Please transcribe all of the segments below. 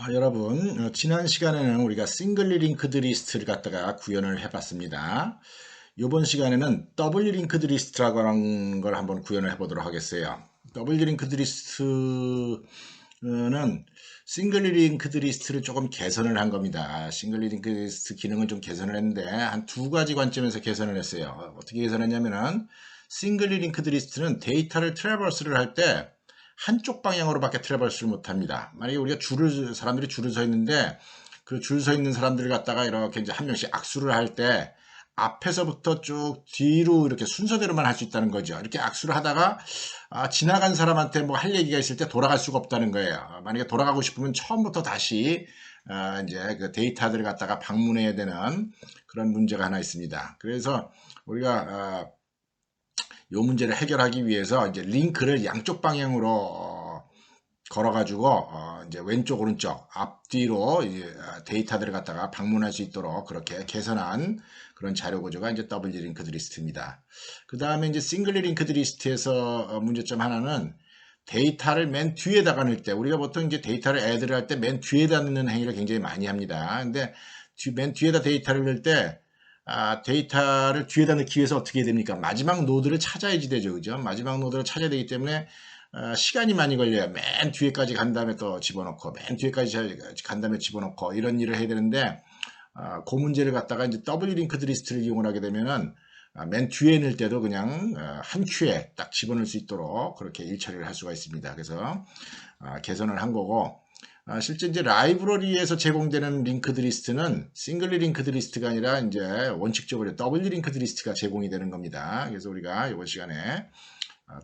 여러분, 지난 시간에는 우리가 싱글리 링크드 리스트를 갖다가 구현을 해봤습니다. 이번 시간에는 더블 링크드 리스트라고 하는 걸 한번 구현을 해보도록 하겠어요. 더블 링크드 리스트는 싱글리 링크드 리스트를 조금 개선을 한 겁니다. 싱글리 링크드 리스트 기능을 좀 개선을 했는데 한 두 가지 관점에서 개선을 했어요. 어떻게 개선했냐면은 싱글리 링크드 리스트는 데이터를 트래버스를 할때 한쪽 방향으로밖에 트래버스를 못합니다. 만약에 우리가 사람들이 줄을 서 있는데 그 줄 서 있는 사람들을 갖다가 이렇게 이제 한 명씩 악수를 할 때 앞에서부터 쭉 뒤로 이렇게 순서대로만 할 수 있다는 거죠. 이렇게 악수를 하다가 지나간 사람한테 뭐 할 얘기가 있을 때 돌아갈 수가 없다는 거예요. 만약에 돌아가고 싶으면 처음부터 다시 이제 그 데이터들을 갖다가 방문해야 되는 그런 문제가 하나 있습니다. 그래서 우리가 이 문제를 해결하기 위해서 이제 링크를 양쪽 방향으로 걸어가지고 이제 왼쪽 오른쪽 앞뒤로 데이터들을 갖다가 방문할 수 있도록 그렇게 개선한 그런 자료 구조가 이제 더블리 링크드 리스트입니다. 그 다음에 이제 싱글리 링크드 리스트에서 문제점 하나는 데이터를 맨 뒤에다가 넣을 때 우리가 보통 이제 데이터를 애드를 할 때 맨 뒤에다 넣는 행위를 굉장히 많이 합니다. 근데 맨 뒤에다 데이터를 넣을 때 데이터를 뒤에다 넣기 위해서 어떻게 해야 됩니까? 마지막 노드를 찾아야지 되죠. 그죠? 마지막 노드를 찾아야 되기 때문에 시간이 많이 걸려요. 맨 뒤에까지 간 다음에 또 집어넣고 맨 뒤에까지 간 다음에 집어넣고 이런 일을 해야 되는데 그 문제를 갖다가 이제 W 링크드 리스트를 이용을 하게 되면은 맨 뒤에 넣을 때도 그냥 한 큐에 딱 집어넣을 수 있도록 그렇게 일처리를 할 수가 있습니다. 그래서 개선을 한 거고 실제 이제 라이브러리에서 제공되는 링크드 리스트는 싱글리 링크드 리스트가 아니라 이제 원칙적으로 더블 링크드 리스트가 제공이 되는 겁니다. 그래서 우리가 이번 시간에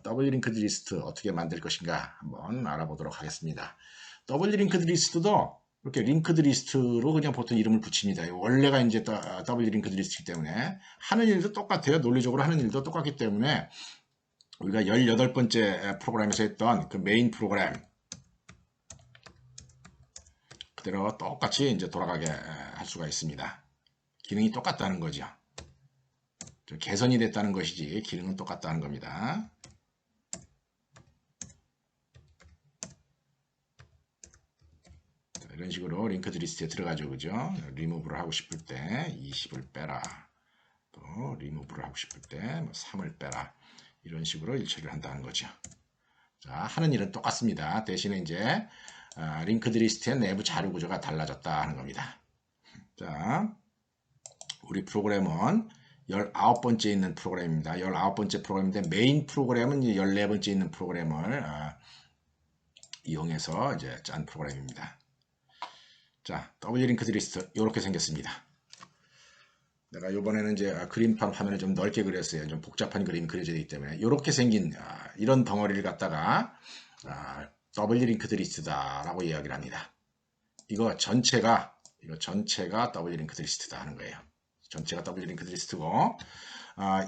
더블 링크드 리스트 어떻게 만들 것인가 한번 알아보도록 하겠습니다. 더블 링크드 리스트도 이렇게 링크드 리스트로 그냥 보통 이름을 붙입니다. 원래가 이제 더블 링크드 리스트이기 때문에 하는 일도 똑같아요. 논리적으로 하는 일도 똑같기 때문에 우리가 18번째 프로그램에서 했던 그 메인 프로그램 그대로 똑같이 이제 돌아가게 할 수가 있습니다. 기능이 똑같다는 거죠. 개선이 됐다는 것이지 기능은 똑같다는 겁니다. 이런 식으로 링크드 리스트에 들어가죠. 그죠? 리무브를 하고 싶을 때 20을 빼라. 또 리무브를 하고 싶을 때 3을 빼라. 이런 식으로 일처리를 한다는 거죠. 자, 하는 일은 똑같습니다. 대신에 이제 링크드 리스트의 내부 자료 구조가 달라졌다 하는 겁니다. 자, 우리 프로그램은 19번째 있는 프로그램입니다. 19번째 프로그램인데 메인 프로그램은 14번째 있는 프로그램을 이용해서 이제 짠 프로그램입니다. 자, W 링크드 리스트 이렇게 생겼습니다. 내가 이번에는 이제 그림판 화면을 좀 넓게 그렸어요. 좀 복잡한 그림이 그려져 있기 때문에 이렇게 생긴 이런 덩어리를 갖다가 W 링크드 리스트다라고 이야기를 합니다. 이거 전체가 W 링크드 리스트다 하는 거예요. 전체가 W 링크드 리스트고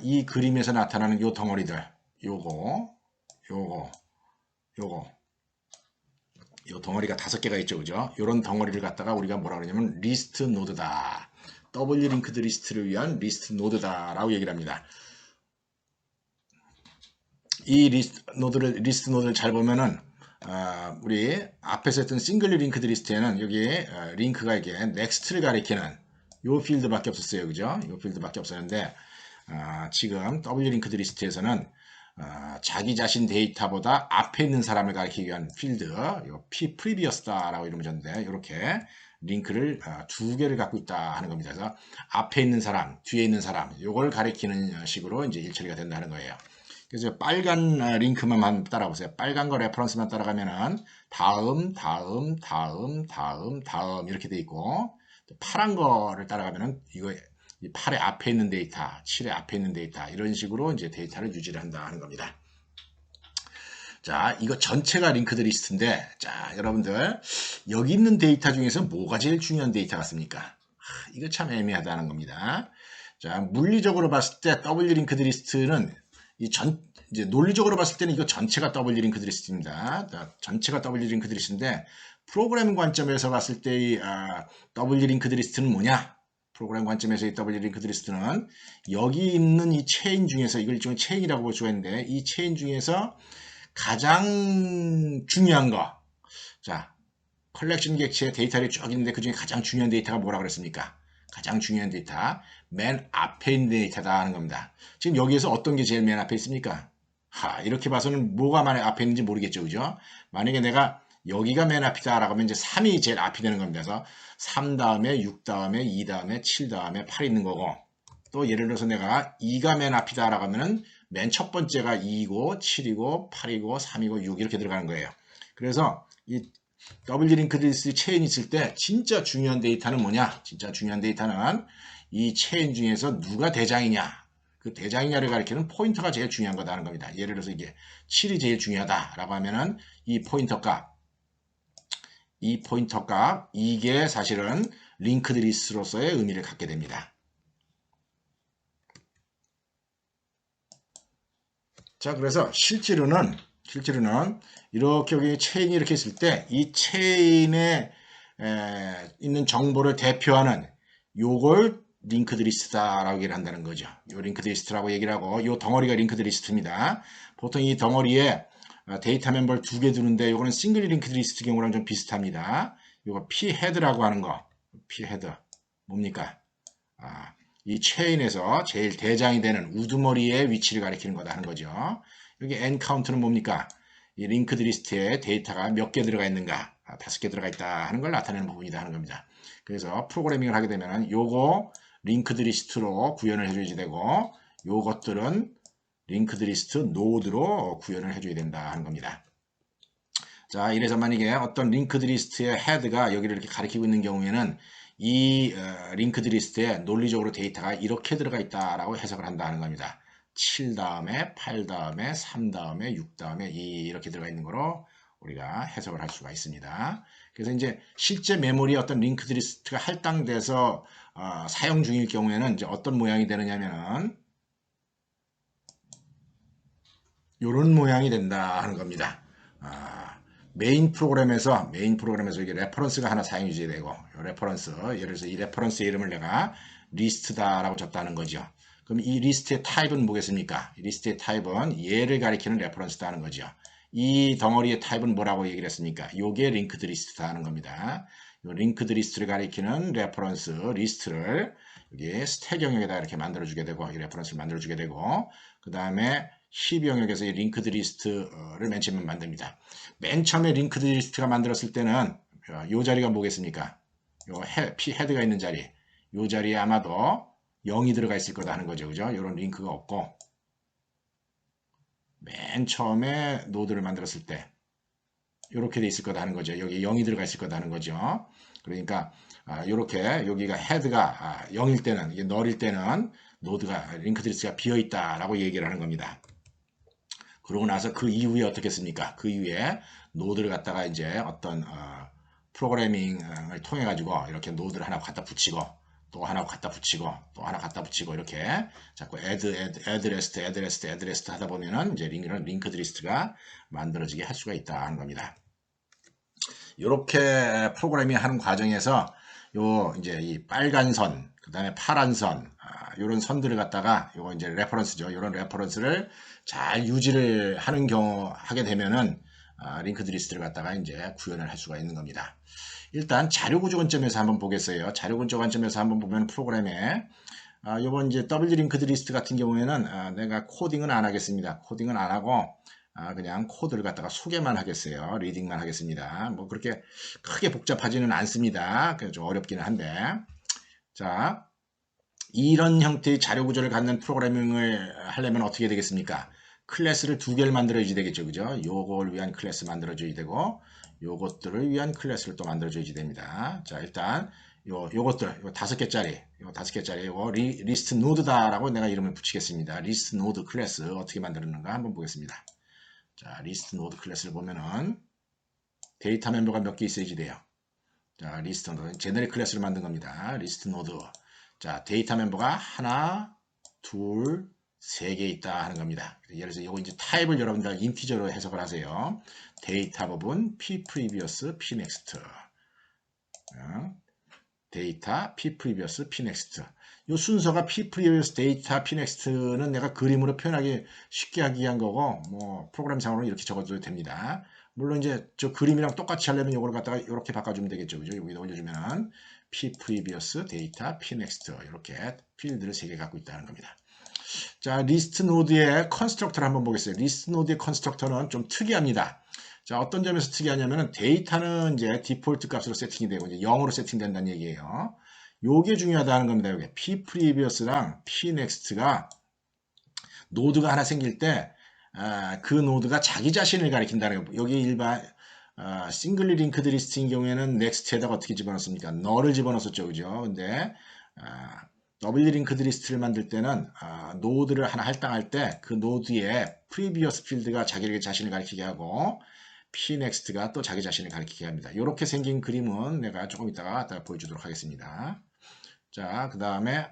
이 그림에서 나타나는 요 덩어리들 요거 요 덩어리가 5개가 있죠. 그죠? 요런 덩어리를 갖다가 우리가 뭐라 그러냐면 리스트 노드다. W 링크드 리스트를 위한 리스트 노드다 라고 얘기를 합니다. 이 리스트 노드를 잘 보면은 우리 앞에서 했던 싱글리 링크드 리스트에는 여기 링크가 이게 넥스트를 가리키는 요 필드밖에 없었어요. 그죠? 요 필드밖에 없었는데 지금 W 링크드 리스트에서는 자기 자신 데이터보다 앞에 있는 사람을 가리키기 위한 필드, P previous다라고 이름을 줬는데 이렇게 링크를 2개를 갖고 있다 하는 겁니다. 그래서 앞에 있는 사람, 뒤에 있는 사람, 요걸 가리키는 식으로 이제 일처리가 된다는 거예요. 그래서 빨간 링크만 따라보세요. 빨간 거 레퍼런스만 따라가면은 다음 이렇게 돼 있고 파란 거를 따라가면은 이거 8의 앞에 있는 데이터, 7의 앞에 있는 데이터 이런 식으로 이제 데이터를 유지를 한다 하는 겁니다. 자, 이거 전체가 링크드 리스트인데 자, 여러분들 여기 있는 데이터 중에서 뭐가 제일 중요한 데이터 같습니까? 이거 참 애매하다는 겁니다. 자, 물리적으로 봤을 때 W 링크드 리스트는 이제 논리적으로 봤을 때는 이거 전체가 W 링크드 리스트입니다. 자, 전체가 W 링크드 리스트인데 프로그램 관점에서 봤을 때 이 W 링크드 리스트는 뭐냐? 프로그램 관점에서 이 W 링크드 리스트는 여기 있는 이 체인 중에서 이걸 일종의 체인이라고 볼 수가 있는데 이 체인 중에서 가장 중요한 거. 자, 컬렉션 객체의 데이터들이 쭉 있는데 그 중에 가장 중요한 데이터가 뭐라 그랬습니까? 가장 중요한 데이터, 맨 앞에 있는 데이터다 하는 겁니다. 지금 여기에서 어떤 게 제일 맨 앞에 있습니까? 이렇게 봐서는 뭐가 맨 앞에 있는지 모르겠죠, 그죠? 만약에 내가 여기가 맨 앞이다 라고 하면 이제 3이 제일 앞이 되는 겁니다. 그래서 3 다음에 6 다음에 2 다음에 7 다음에 8 있는 거고, 또 예를 들어서 내가 2가 맨 앞이다 라고 하면은 맨 첫 번째가 2이고 7이고 8이고 3이고 6 이렇게 들어가는 거예요. 그래서 이 더블 링크드 리스트 체인 있을 때 진짜 중요한 데이터는 뭐냐? 진짜 중요한 데이터는 이 체인 중에서 누가 대장이냐? 그 대장이냐를 가리키는 포인터가 제일 중요한 거다는 겁니다. 예를 들어서 이게 7이 제일 중요하다라고 하면은 이 포인터 값, 이게 사실은 링크드 리스트로서의 의미를 갖게 됩니다. 자, 그래서 실제로는 이렇게 여기 체인이 이렇게 있을 때 이 체인에 있는 정보를 대표하는 요걸 링크드 리스트다라고 얘기를 한다는 거죠. 요 링크드 리스트라고 얘기를 하고 요 덩어리가 링크드 리스트입니다. 보통 이 덩어리에 데이터 멤버를 2개 두는데 요거는 싱글 링크드 리스트 경우랑 좀 비슷합니다. 요거 P 헤드라고 하는 거. P 헤드 뭡니까? 이 체인에서 제일 대장이 되는 우두머리의 위치를 가리키는 거다 하는 거죠. 여기 N 카운트는 뭡니까? 이 링크드 리스트에 데이터가 몇 개 들어가 있는가? 5개 들어가 있다 하는 걸 나타내는 부분이다 하는 겁니다. 그래서 프로그래밍을 하게 되면 요거 링크드 리스트로 구현을 해줘야지 되고 요것들은 링크드 리스트 노드로 구현을 해줘야 된다 하는 겁니다. 자, 이래서 만약에 어떤 링크드 리스트의 헤드가 여기를 이렇게 가리키고 있는 경우에는 이 링크드 리스트에 논리적으로 데이터가 이렇게 들어가 있다라고 해석을 한다는 겁니다. 7 다음에 8 다음에 3 다음에 6 다음에 2 이렇게 들어가 있는 거로 우리가 해석을 할 수가 있습니다. 그래서 이제 실제 메모리에 어떤 링크드 리스트가 할당돼서 사용 중일 경우에는 이제 어떤 모양이 되느냐면은 이런 모양이 된다 하는 겁니다. 메인 프로그램에서 이게 레퍼런스가 하나 사용이 되고 레퍼런스, 예를 들어서 이 레퍼런스 이름을 내가 리스트다라고 줬다는 거죠. 그럼 이 리스트의 타입은 뭐겠습니까? 이 리스트의 타입은 얘를 가리키는 레퍼런스다 하는 거죠. 이 덩어리의 타입은 뭐라고 얘기를 했습니까? 요게 링크드 리스트다 하는 겁니다. 요 링크드 리스트를 가리키는 레퍼런스 리스트를 여기 스택 영역에다 이렇게 만들어주게 되고 이 레퍼런스를 만들어주게 되고 그 다음에 힙 영역에서 이 링크드 리스트를 맨 처음에 만듭니다. 맨 처음에 링크드 리스트가 만들었을 때는 이 자리가 뭐겠습니까? 요 P 헤드가 있는 자리, 이 자리에 아마도 0이 들어가 있을 거다 하는 거죠. 그죠? 이런 링크가 없고 맨 처음에 노드를 만들었을 때 이렇게 돼 있을 거다 하는 거죠. 여기 0이 들어가 있을 거다 하는 거죠. 그러니까 이렇게 여기가 헤드가 0일 때는 이게 널일 때는 노드가 링크드 리스트가 비어 있다라고 얘기를 하는 겁니다. 그러고 나서 그 이후에 어떻게 했습니까? 그 이후에 노드를 갖다가 이제 어떤 프로그래밍을 통해 가지고 이렇게 노드를 하나 갖다 붙이고 또 하나 갖다 붙이고 또 하나 갖다 붙이고 이렇게 자꾸 add rest 하다 보면은 이제 링크드 리스트가 만들어지게 할 수가 있다 하는 겁니다. 이렇게 프로그래밍 하는 과정에서 요 이제 이 빨간 선, 그 다음에 파란 선, 이런 선들을 갖다가 요거 이제 레퍼런스죠. 이런 레퍼런스를 잘 유지를 하는 경우 하게 되면은 링크드 리스트를 갖다가 이제 구현을 할 수가 있는 겁니다. 일단 자료 구조 관점에서 한번 보겠어요. 자료 구조 관점에서 한번 보면 프로그램에 요번 이제 더블 링크드 리스트 같은 경우에는 내가 코딩은 안 하겠습니다. 코딩은 안 하고 그냥 코드를 갖다가 소개만 하겠어요. 리딩만 하겠습니다. 뭐 그렇게 크게 복잡하지는 않습니다. 좀 어렵기는 한데 자 이런 형태의 자료 구조를 갖는 프로그래밍을 하려면 어떻게 되겠습니까? 클래스를 2개를 만들어야지 되겠죠. 그죠? 요걸 위한 클래스 만들어줘야 되고 요것들을 위한 클래스를 또 만들어줘야지 됩니다. 자 일단 요것들 요 5개짜리 요거 리스트 노드다라고 내가 이름을 붙이겠습니다. 리스트 노드 클래스 어떻게 만드는가 한번 보겠습니다. 자 리스트 노드 클래스를 보면은 데이터 멤버가 몇 개 있어야지 돼요. 자 리스트 노드 제너릭 클래스를 만든 겁니다. 리스트 노드 자 데이터 멤버가 하나 둘 3개 있다 하는 겁니다. 예를 들어서 이거 이제 타입을 여러분들 인티저로 해석을 하세요. 데이터 부분 p previous p next 데이터 p previous p next 이 순서가 p previous 데이터 p next는 내가 그림으로 표현하기 쉽게 하기 위한 거고 뭐 프로그램상으로 이렇게 적어도 됩니다. 물론 이제 저 그림이랑 똑같이 하려면 이걸 갖다가 이렇게 바꿔주면 되겠죠. 그죠? 여기다 올려주면은 P previous 데이터 P next 이렇게 필드를 3개 갖고 있다는 겁니다. 자, 리스트 노드의 컨스트럭터를 한번 보겠어요. 리스트 노드의 컨스트럭터는 좀 특이합니다. 자, 어떤 점에서 특이하냐면은 데이터는 이제 디폴트 값으로 세팅이 되고 이제 0으로 세팅된다는 얘기예요. 요게 중요하다는 겁니다. 여기 P previous랑 P next가 노드가 하나 생길 때 그 노드가 자기 자신을 가리킨다는 거. 여기 일반 싱글리 링크드 리스트인 경우에는 넥스트에다가 어떻게 집어넣습니까? 너를 집어넣었죠, 그죠? 근데 더블 링크드 리스트를 만들 때는 노드를 하나 할당할 때 그 노드에 previous 필드가 자기 자신을 가리키게 하고 pnext가 또 자기 자신을 가리키게 합니다. 이렇게 생긴 그림은 내가 조금 이따가 보여주도록 하겠습니다. 자, 그 다음에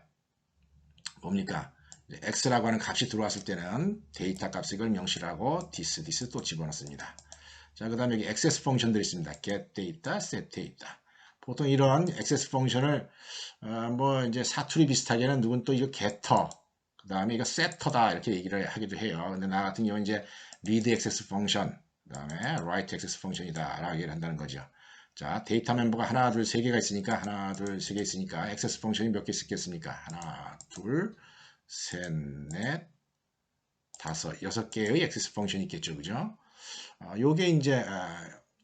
뭡니까? x라고 하는 값이 들어왔을 때는 데이터 값을 이걸 명시하고 this 또 집어넣습니다. 자, 그 다음에 여기 access 펑션들이 있습니다. get data, set data. 보통 이런 access 펑션을 뭐 이제 사투리 비슷하게는 누군 또 이거 getter, 그 다음에 이거 setter다 이렇게 얘기를 하기도 해요. 근데 나 같은 경우는 이제 read access 펑션, 그 다음에 write access 펑션이다 라고 얘기를 한다는 거죠. 자, 데이터 멤버가 하나, 둘, 세 개가 있으니까 하나, 둘, 세 개 있으니까 access 펑션이 몇 개 있겠습니까? 하나, 둘, 셋, 넷, 다섯, 6개의 access 펑션이 있겠죠, 그죠? 요게 이제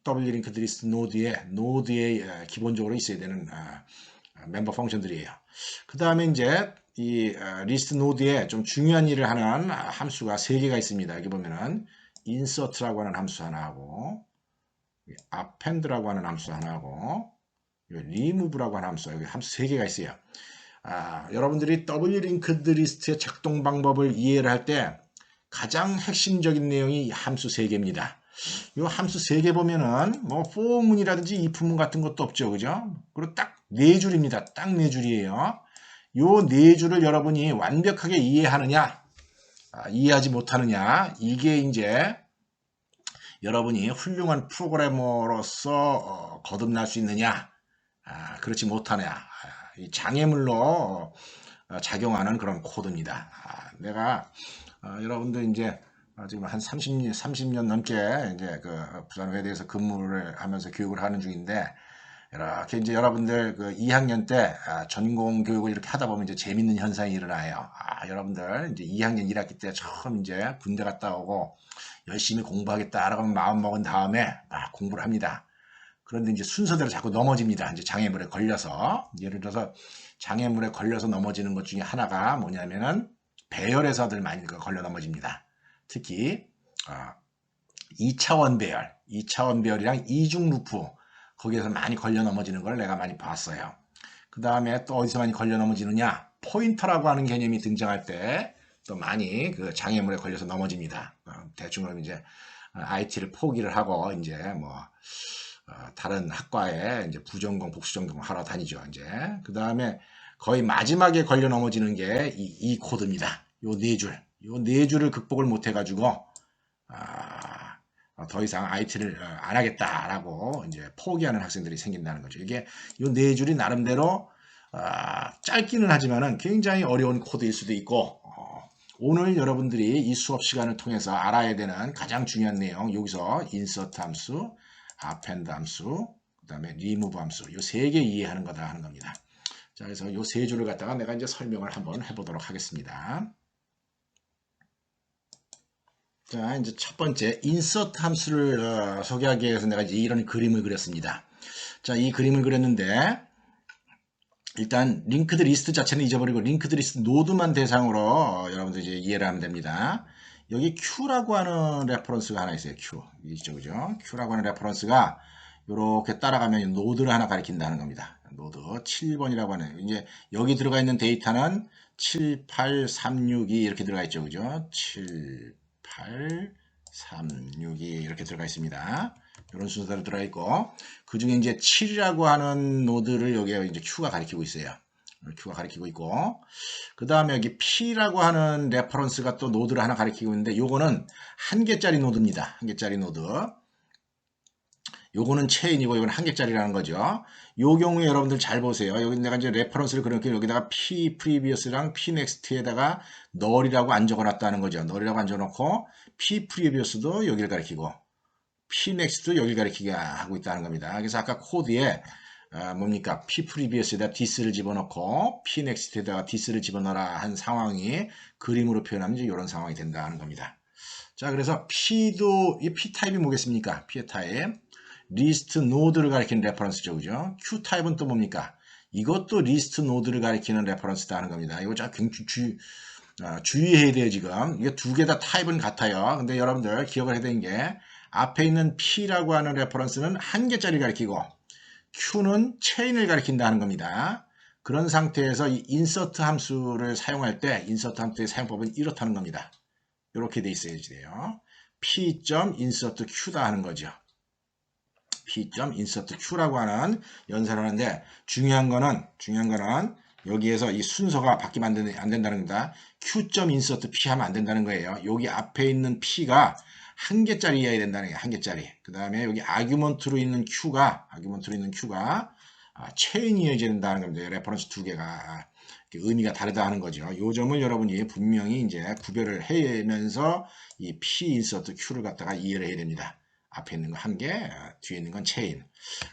W 링크드 리스트 노드에 기본적으로 있어야 되는 멤버 펑션들이에요. 그 다음에 이제 이 리스트 노드에 좀 중요한 일을 하는 함수가 3개가 있습니다. 여기 보면은 insert라고 하는 함수 하나 하고 append라고 하는 함수 하나 하고 remove라고 하는 함수, 여기 함수 3개가 있어요. 여러분들이 W 링크드 리스트의 작동 방법을 이해를 할 때 가장 핵심적인 내용이 이 함수 3개입니다. 이 함수 3개 보면은 뭐 for문이라든지 if문 같은 것도 없죠, 그죠? 그리고 딱 4줄입니다. 딱 4줄이에요. 이 4줄을 여러분이 완벽하게 이해하느냐, 이해하지 못하느냐, 이게 이제 여러분이 훌륭한 프로그래머로서 거듭날 수 있느냐, 그렇지 못하느냐, 이 장애물로 작용하는 그런 코드입니다. 내가 여러분들 이제 지금 한 30년 넘게 이제 그 부산회대에서 근무를 하면서 교육을 하는 중인데, 이렇게 이제 여러분들 그 2학년 때 전공 교육을 이렇게 하다 보면 이제 재밌는 현상이 일어나요. 여러분들 이제 2학년 1학기 때 처음 이제 군대 갔다 오고 열심히 공부하겠다라고 마음 먹은 다음에 막 공부를 합니다. 그런데 이제 순서대로 자꾸 넘어집니다. 이제 장애물에 걸려서. 예를 들어서 장애물에 걸려서 넘어지는 것 중에 하나가 뭐냐면은 배열에서들 많이 걸려 넘어집니다. 특히 2차원 배열, 2차원 배열이랑 이중 루프, 거기에서 많이 걸려 넘어지는 걸 내가 많이 봤어요. 그 다음에 또 어디서 많이 걸려 넘어지느냐, 포인터라고 하는 개념이 등장할 때 또 많이 그 장애물에 걸려서 넘어집니다. 대충 그럼 이제 IT를 포기를 하고 이제 뭐 다른 학과에 이제 부전공, 복수전공 하러 다니죠. 이제 그 다음에 거의 마지막에 걸려 넘어지는 게 이 코드입니다. 요 4줄, 요 4줄을 극복을 못 해가지고 더 이상 IT를 안 하겠다라고 이제 포기하는 학생들이 생긴다는 거죠. 이게 요 4줄이 나름대로 짧기는 하지만은 굉장히 어려운 코드일 수도 있고, 오늘 여러분들이 이 수업 시간을 통해서 알아야 되는 가장 중요한 내용, 여기서 insert 함수, append 함수, 그 다음에 remove 함수, 요 3개 이해하는 거다 하는 겁니다. 자, 그래서 요 3줄을 갖다가 내가 이제 설명을 한번 해보도록 하겠습니다. 자, 이제 첫 번째 insert 함수를 소개하기 위해서 내가 이제 이런 그림을 그렸습니다. 자, 이 그림을 그렸는데 일단 링크드 리스트 자체는 잊어버리고 링크드 리스트 노드만 대상으로 여러분들 이제 이해를 하면 됩니다. 여기 Q라고 하는 레퍼런스가 하나 있어요. Q. 있죠, 그죠? Q라고 하는 레퍼런스가 이렇게 따라가면 노드를 하나 가리킨다는 겁니다. 노드 7번이라고 하는, 이제 여기 들어가 있는 데이터는 7, 8, 3, 6, 2 이렇게 들어가 있죠, 그죠? 7, 8, 3, 6, 2 이렇게 들어가 있습니다. 이런 순서대로 들어가 있고, 그 중에 이제 7이라고 하는 노드를 여기에 이제 Q가 가리키고 있어요. Q가 가리키고 있고, 그 다음에 여기 P라고 하는 레퍼런스가 또 노드를 하나 가리키고 있는데, 요거는 한 개짜리 노드입니다. 한 개짜리 노드. 요거는 체인이고, 요거는 한 개짜리라는 거죠. 요 경우에 여러분들 잘 보세요. 여기 내가 이제 레퍼런스를 그렇게 여기다가 P previous랑 P next에다가 null이라고 안 적어놨다는 거죠. null이라고 안 적어놓고, P previous도 여기를 가리키고, P 넥스트 여기 가리키게 하고 있다는 겁니다. 그래서 아까 코드에 뭡니까? P 프리비어스에다 this를 집어넣고 P 넥스트에다가 this를 집어넣어라 한 상황이 그림으로 표현하면 이제 이런 상황이 된다는 겁니다. 자, 그래서 P도 이 P 타입이 뭐겠습니까? P 타입 리스트 노드를 가리키는 레퍼런스죠, 그죠? Q 타입은 또 뭡니까? 이것도 리스트 노드를 가리키는 레퍼런스다 하는 겁니다. 이거 굉장히 주의해야 돼요, 지금. 이게 두 개 다 타입은 같아요. 근데 여러분들 기억을 해야 되는 게 앞에 있는 P라고 하는 레퍼런스는 한 개짜리 가리키고 Q는 체인을 가리킨다 하는 겁니다. 그런 상태에서 이 인서트 함수를 사용할 때 인서트 함수의 사용법은 이렇다는 겁니다. 이렇게 돼 있어야지 돼요. P.insert Q다 하는 거죠. P.insert Q라고 하는 연산을 하는데 중요한 거는 여기에서 이 순서가 바뀌면 안 된다는 겁니다. Q.insert P 하면 안 된다는 거예요. 여기 앞에 있는 P가 한 개짜리여야 된다는 거예요. 한 개짜리. 그 다음에 여기 아규먼트로 있는 Q가 체인이어야 된다는 겁니다. 레퍼런스 두 개가 의미가 다르다 하는 거죠. 이 점을 여러분이 분명히 이제 구별을 해면서 이 P insert Q를 갖다가 이해를 해야 됩니다. 앞에 있는 거 한 개, 뒤에 있는 건 체인.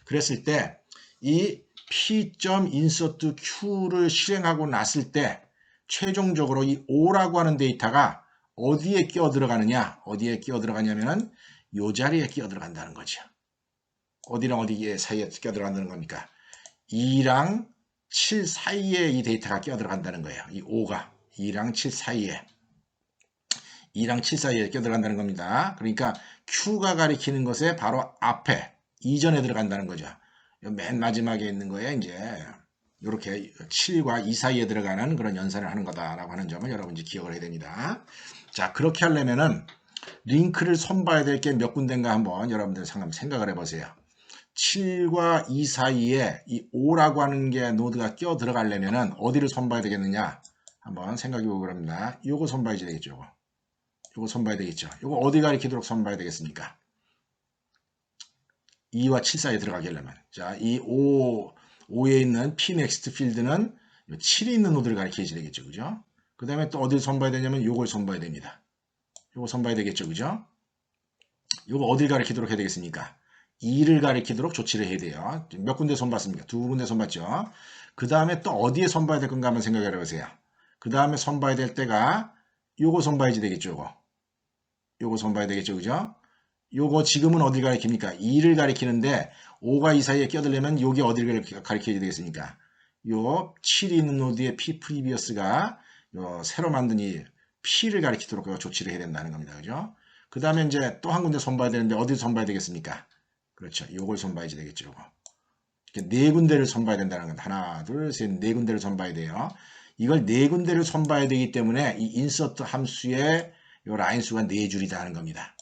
그랬을 때 이 P.insert Q를 실행하고 났을 때 최종적으로 이 O라고 하는 데이터가 어디에 끼어 들어가느냐? 어디에 끼어 들어가냐면은 이 자리에 끼어 들어간다는 거죠. 어디랑 어디 사이에 끼어 들어간다는 겁니까? 2랑 7 사이에 이 데이터가 끼어 들어간다는 거예요. 이 5가 2랑 7 사이에 끼어 들어간다는 겁니다. 그러니까 Q가 가리키는 것에 바로 앞에 이전에 들어간다는 거죠. 맨 마지막에 있는 거에 이제 이렇게 7과 2 사이에 들어가는 그런 연산을 하는 거다라고 하는 점을 여러분이 기억을 해야 됩니다. 자, 그렇게 하려면은 링크를 손봐야 될 게 몇 군데인가 한번 여러분들 생각을 해보세요. 7과 2 사이에 이 5라고 하는 게 노드가 끼어 들어가려면은 어디를 손봐야 되겠느냐? 한번 생각해 보고 합니다. 요거 손봐야 되겠죠. 요거 손봐야 되겠죠. 요거 어디 가리키도록 손봐야 되겠습니까? 2와 7 사이에 들어가게 하려면. 자, 이 5에 있는 P next 필드는 7이 있는 노드를 가리켜야 되겠죠. 그죠? 그 다음에 또 어디를 손봐야 되냐면 요걸 손봐야 됩니다. 요거 손봐야 되겠죠. 그죠? 요거 어딜 가리키도록 해야 되겠습니까? 2를 가리키도록 조치를 해야 돼요. 몇 군데 손봤습니까? 두 군데 손봤죠. 그 다음에 또 어디에 손봐야 될 건가 한번 생각해 보세요. 그 다음에 손봐야 될 때가 요거 손봐야지 되겠죠. 요거 손봐야 되겠죠. 그죠? 요거 지금은 어딜 가리킵니까? 2를 가리키는데 5가 이 사이에 껴들려면 여기 어디를 가리켜야 되겠습니까? 요 7이 있는 노드의 P previous가 요 새로 만든 이 P를 가리키도록 조치를 해야 된다는 겁니다. 그죠? 그 다음에 이제 또 한 군데 손봐야 되는데 어디를 손봐야 되겠습니까? 그렇죠. 요걸 손봐야지 되겠죠. 요거. 네 군데를 손봐야 된다는 건 하나, 둘, 셋, 네 군데를 손봐야 돼요. 이걸 네 군데를 손봐야 되기 때문에 이 insert 함수의 요 라인 수가 네 줄이다 하는 겁니다.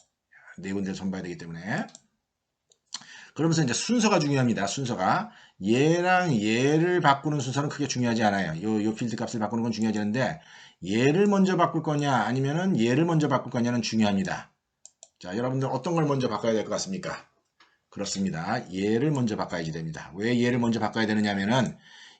네 군데를 손봐야 되기 때문에. 그러면서 이제 순서가 중요합니다. 순서가 얘랑 얘를 바꾸는 순서는 크게 중요하지 않아요. 요 필드 값을 바꾸는 건 중요하지 않은데 얘를 먼저 바꿀 거냐 아니면은 얘를 먼저 바꿀 거냐는 중요합니다. 자, 여러분들 어떤 걸 먼저 바꿔야 될 것 같습니까? 그렇습니다. 얘를 먼저 바꿔야지 됩니다. 왜 얘를 먼저 바꿔야 되느냐면은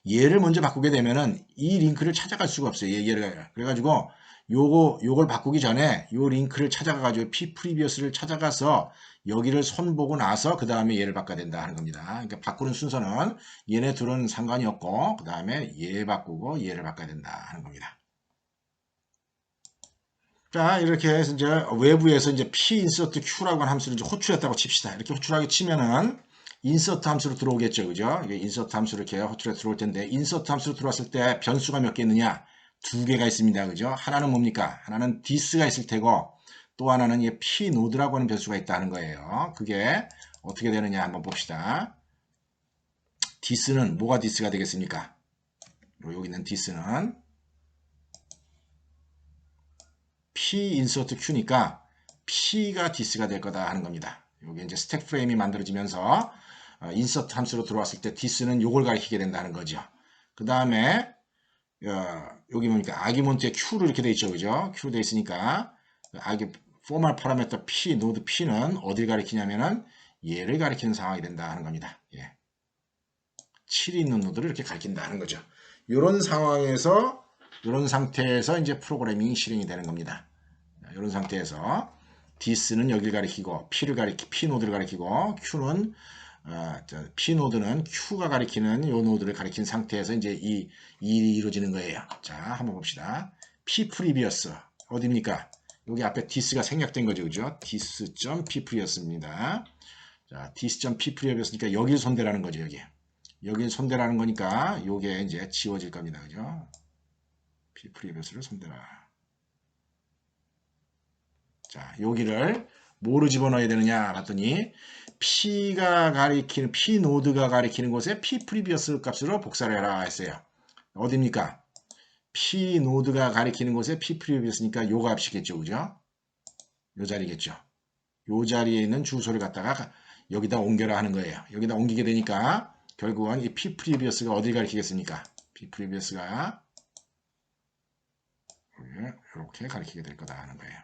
얘를 먼저 바꾸게 되면은 이 링크를 찾아갈 수가 없어요. 얘를 그래가지고 요걸 바꾸기 전에 요 링크를 찾아가가지고 P previous를 찾아가서 여기를 손보고 나서 그 다음에 얘를 바꿔야 된다 하는 겁니다. 그러니까 바꾸는 순서는 얘네 둘은 상관이 없고 그 다음에 얘 바꾸고 얘를 바꿔야 된다 하는 겁니다. 자, 이렇게 해서 이제 외부에서 이제 P insert Q라고 하는 함수를 이제 호출했다고 칩시다. 이렇게 호출하게 치면은 insert 함수로 들어오겠죠. 그죠? 이게 insert 함수로 이렇게 호출해 들어올 텐데 insert 함수로 들어왔을 때 변수가 몇 개 있느냐? 두 개가 있습니다. 그죠? 하나는 뭡니까? 하나는 this가 있을 테고 또 하나는 이 P 노드라고 하는 변수가 있다는 거예요. 그게 어떻게 되느냐 한번 봅시다. this는 뭐가 this가 되겠습니까? 여기 있는 this는 P insert Q니까 P가 this가 될 거다 하는 겁니다. 여기 이제 스택 프레임이 만들어지면서 insert 함수로 들어왔을 때 this는 요걸 가리키게 된다는 거죠. 그 다음에 여기 뭡니까? 아기먼트에 Q로 이렇게 돼 있죠. 그죠? Q로 돼 있으니까 포멀 파라미터 P, 노드 P는 어딜 가리키냐면은 얘를 가리키는 상황이 된다 하는 겁니다. 예. 7이 있는 노드를 이렇게 가리킨다 하는 거죠. 이런 상황에서 이런 상태에서 이제 프로그래밍이 실행이 되는 겁니다. 이런 상태에서 this는 여기를 가리키고 p 노드를 가리키고 q는 p 노드는 q가 가리키는 요 노드를 가리킨 상태에서 이제 이 일이 이루어지는 거예요. 자, 한번 봅시다. p previous 어디입니까? 여기 앞에 this가 생략된 거죠, 그죠? this.p previous입니다. 자, this.p previous니까 여길 손대라는 거죠, 여기. 여길 손대라는 거니까 요게 이제 지워질 겁니다, 그죠? p previous를 손대라. 자, 여기를 뭐로 집어넣어야 되느냐 봤더니 P가 가리키는 P 노드가 가리키는 곳에 P previous 값으로 복사를 해라 했어요. 어디입니까? P 노드가 가리키는 곳에 P previous니까 요 값이겠죠, 그죠? 요 자리겠죠. 요 자리에 있는 주소를 갖다가 여기다 옮겨라 하는 거예요. 여기다 옮기게 되니까 결국은 이 P previous가 어딜 가리키겠습니까? P previous가 이렇게 가리키게 될 거다 하는 거예요.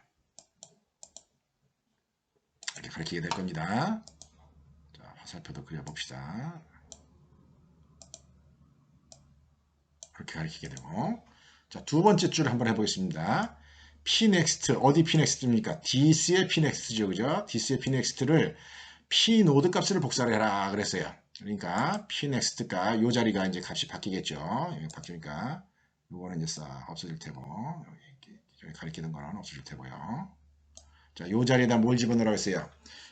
이렇게 가리키게 될 겁니다. 자, 화살표도 그려봅시다. 이렇게 가리키게 되고, 자, 두 번째 줄을 한번 해보겠습니다. pnext 어디 pnext입니까? this의 pnext죠, 그죠? this의 pnext를 p 노드 값을 복사를 해라 그랬어요. 그러니까 pnext가 요 자리가 이제 값이 바뀌겠죠. 여기 바뀌니까 요거는 이제 싹 없어질 테고, 여기 가리키는 거는 없어질 테고요. 자, 요 자리에다 뭘 집어넣으라고 했어요?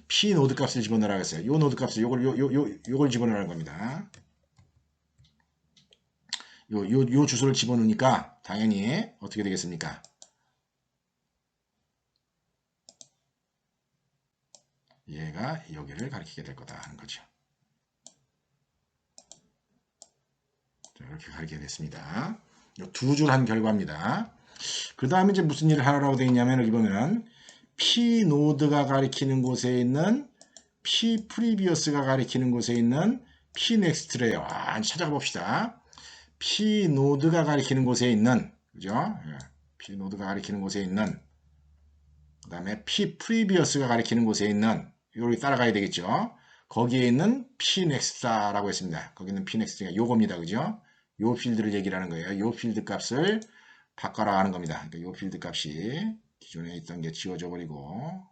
P 노드 값을 집어넣으라고 했어요. 요 노드 값을 요걸 집어넣으라는 겁니다. 요 주소를 집어넣으니까 당연히 어떻게 되겠습니까? 얘가 여기를 가리키게 될 거다 하는 거죠. 자, 이렇게 가리키게 됐습니다. 두 줄 한 결과입니다. 그 다음에 이제 무슨 일을 하라고 되어 있냐면 여기 보면 P 노드가 가리키는 곳에 있는 P previous가 가리키는 곳에 있는 P next래요. 찾아가 봅시다. P 노드가 가리키는 곳에 있는, 그죠? P 노드가 가리키는 곳에 있는, 그 다음에 P previous가 가리키는 곳에 있는, 여기 따라가야 되겠죠? 거기에 있는 P next라고 했습니다. 거기 있는 P next가 요겁니다, 그죠? 요 필드를 얘기를 하는 거예요. 요 필드 값을 바꿔라 하는 겁니다. 그러니까 요 필드 값이 기존에 있던 게 지워져 버리고,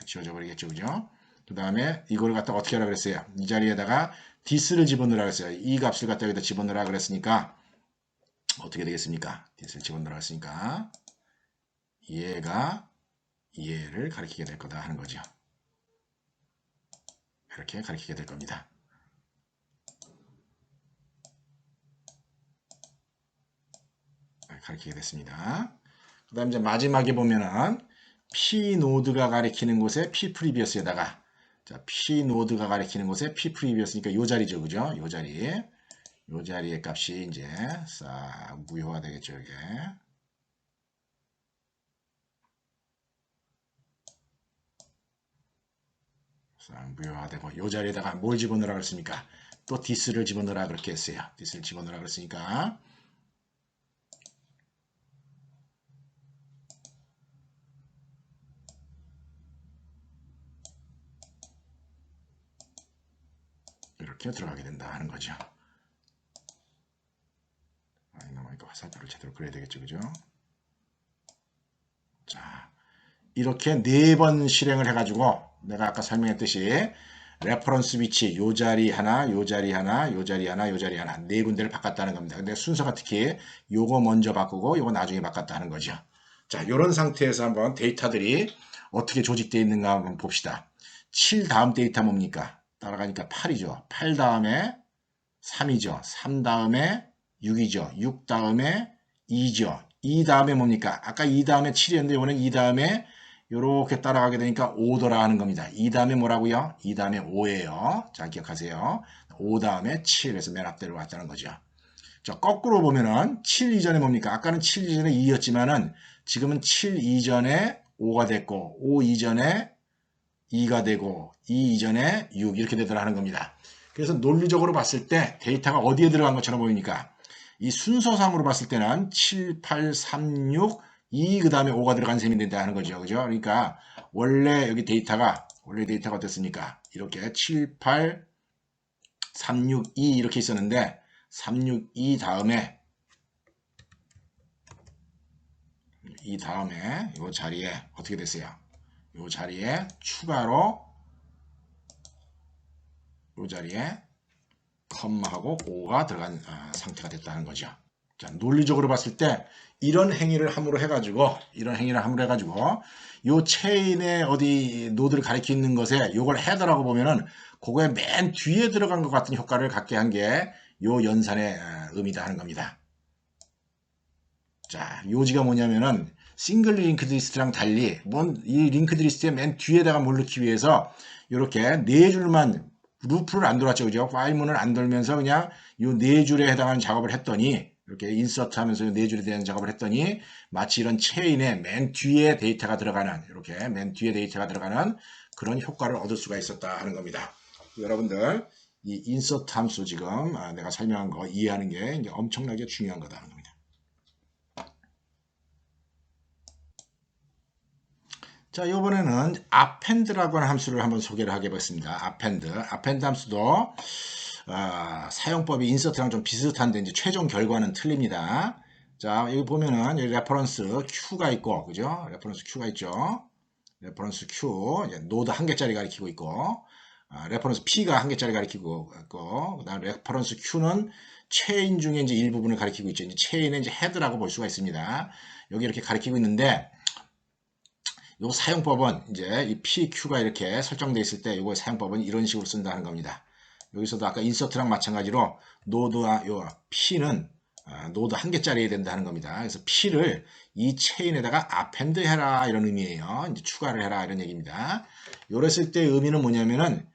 지워져 버리겠죠, 그죠? 그 다음에 이걸 갖다 어떻게 하라 그랬어요? 이 자리에다가 this를 집어넣으라 그랬어요. 이 값을 갖다 여기다 집어넣으라 그랬으니까 어떻게 되겠습니까? this를 집어넣으라 그랬으니까 얘가 얘를 가리키게 될 거다 하는 거죠. 이렇게 가리키게 될 겁니다. 가리키게 됐습니다. 그 다음 이제 마지막에 보면은 P 노드가 가리키는 곳에 P previous에다가 자, P 노드가 가리키는 곳에 P previous니까 요 자리죠, 그죠? 요 자리에 요 자리의 값이 이제 싹 무효화 되겠죠, 이게. 싹 무효화되고 요 자리에다가 뭘 집어넣으라 그랬습니까? 또 this를 집어넣으라 그렇게 했어요. this를 집어넣으라 그랬으니까 이렇게 들어가게 된다 하는 거죠. 그러니까 화살표를 제대로 그려야 되겠죠, 그죠? 자, 이렇게 4번 실행을 해가지고 내가 아까 설명했듯이 레퍼런스 위치 요 자리 하나, 요 자리 하나, 요 자리 하나, 요 자리 하나 네 군데를 바꿨다는 겁니다. 근데 순서가 특히 요거 먼저 바꾸고 요거 나중에 바꿨다 하는 거죠. 자, 요런 상태에서 한번 데이터들이 어떻게 조직되어 있는가 한번 봅시다. 7 다음 데이터 뭡니까? 따라가니까 8이죠. 8 다음에 3이죠. 3 다음에 6이죠. 6 다음에 2죠. 2 다음에 뭡니까? 아까 2 다음에 7이었는데 이번엔 2 다음에 이렇게 따라가게 되니까 5더라 하는 겁니다. 2 다음에 뭐라고요? 2 다음에 5예요. 자, 기억하세요. 5 다음에 7, 그래서 맨 앞대로 왔다는 거죠. 자, 거꾸로 보면은 7 이전에 뭡니까? 아까는 7 이전에 2였지만은 지금은 7 이전에 5가 됐고 5 이전에 2가 되고 2 이전에 6 이렇게 되더라 하는 겁니다. 그래서 논리적으로 봤을 때 데이터가 어디에 들어간 것처럼 보입니까? 이 순서상으로 봤을 때는 7, 8, 3, 6, 2, 그 다음에 5가 들어간 셈이 된다 하는 거죠. 그죠? 그러니까 원래 여기 데이터가 어땠습니까? 이렇게 7, 8, 3, 6, 2 이렇게 있었는데 3, 6, 2 다음에 이 다음에 이 자리에 어떻게 됐어요? 이 자리에 추가로 이 자리에 컴마하고 5가 들어간 상태가 됐다는 거죠. 자, 논리적으로 봤을 때 이런 행위를 함으로 해가지고 요 체인의 어디 노드를 가리키는 것에 요걸 헤더라고 보면은 그거의 맨 뒤에 들어간 것 같은 효과를 갖게 한 게 요 연산의 의미다 하는 겁니다. 자, 요지가 뭐냐면은 싱글 링크드 리스트랑 달리 이 링크드 리스트의 맨 뒤에다가 뭘 넣기 위해서 이렇게 네 줄만 루프를 안 돌았죠. 그죠? 파일문을 안 돌면서 그냥 요 네 줄에 해당하는 작업을 했더니 이렇게 인서트 하면서 네 줄에 대한 작업을 했더니 마치 이런 체인의 맨 뒤에 데이터가 들어가는 이렇게 맨 뒤에 데이터가 들어가는 그런 효과를 얻을 수가 있었다 하는 겁니다. 여러분들 이 인서트 함수 지금 내가 설명한 거 이해하는 게 이제 엄청나게 중요한 거다 하는 겁니다. 자, 이번에는 append라고 하는 함수를 한번 소개를 하게 보겠습니다. append 함수도 사용법이 인서트랑 좀 비슷한데 이제 최종 결과는 틀립니다. 자, 여기 보면은 여기 레퍼런스 Q가 있고, 그죠? 레퍼런스 Q가 있죠. 레퍼런스 Q, 노드 한 개짜리 가리키고 있고, 레퍼런스 P가 한 개짜리 가리키고 있고, 그다음 레퍼런스 Q는 체인 중에 이제 일부분을 가리키고 있죠. 이제 체인의 이제 헤드라고 볼 수가 있습니다. 여기 이렇게 가리키고 있는데, 요 사용법은 이제 이 PQ가 이렇게 설정되어 있을 때 요거 사용법은 이런 식으로 쓴다는 겁니다. 여기서도 아까 인서트랑 마찬가지로 노드와 요 P는 노드 한 개짜리 된다는 겁니다. 그래서 P를 이 체인에다가 append 해라 이런 의미예요. 이제 추가를 해라 이런 얘기입니다. 요랬을 때 의미는 뭐냐면은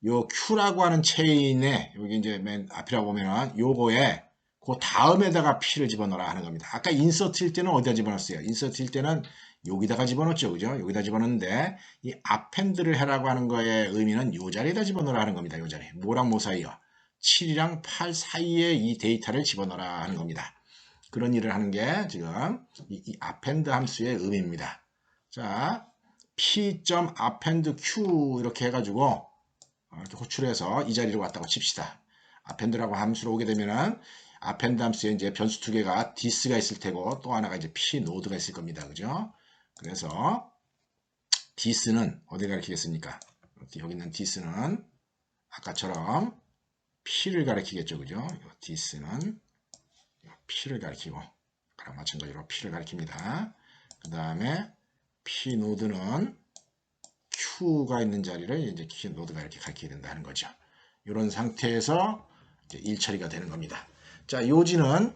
요 Q라고 하는 체인에 여기 이제 맨 앞이라고 보면은 요거에 그 다음에다가 P를 집어넣으라 하는 겁니다. 아까 인서트일 때는 어디다 집어넣었어요? 인서트일 때는 여기다가 집어넣었죠. 그죠? 여기다 집어넣는데 이 append를 해라고 하는 거의 의미는 요 자리에다 집어넣으라 하는 겁니다. 요 자리. 뭐랑 뭐 사이요? 7이랑 8 사이에 이 데이터를 집어넣으라 하는 겁니다. 그런 일을 하는 게 지금 이 append 함수의 의미입니다. 자, p.append q 이렇게 해가지고 이렇게 호출해서 이 자리로 왔다고 칩시다. append라고 함수로 오게 되면은 append 함수에 이제 변수 두 개가 this가 있을 테고 또 하나가 이제 p 노드가 있을 겁니다. 그죠? 그래서 this는 어디 가리키겠습니까? 여기 있는 this는 아까처럼 p를 가리키겠죠. 그죠? this는 p를 가리키고 아까랑 마찬가지로 p를 가리킵니다. 그 다음에 p 노드는 Q가 있는 자리를 이제 Q 노드가 이렇게 가리키게 된다는 거죠. 이런 상태에서 이제 일 처리가 되는 겁니다. 자, 요지는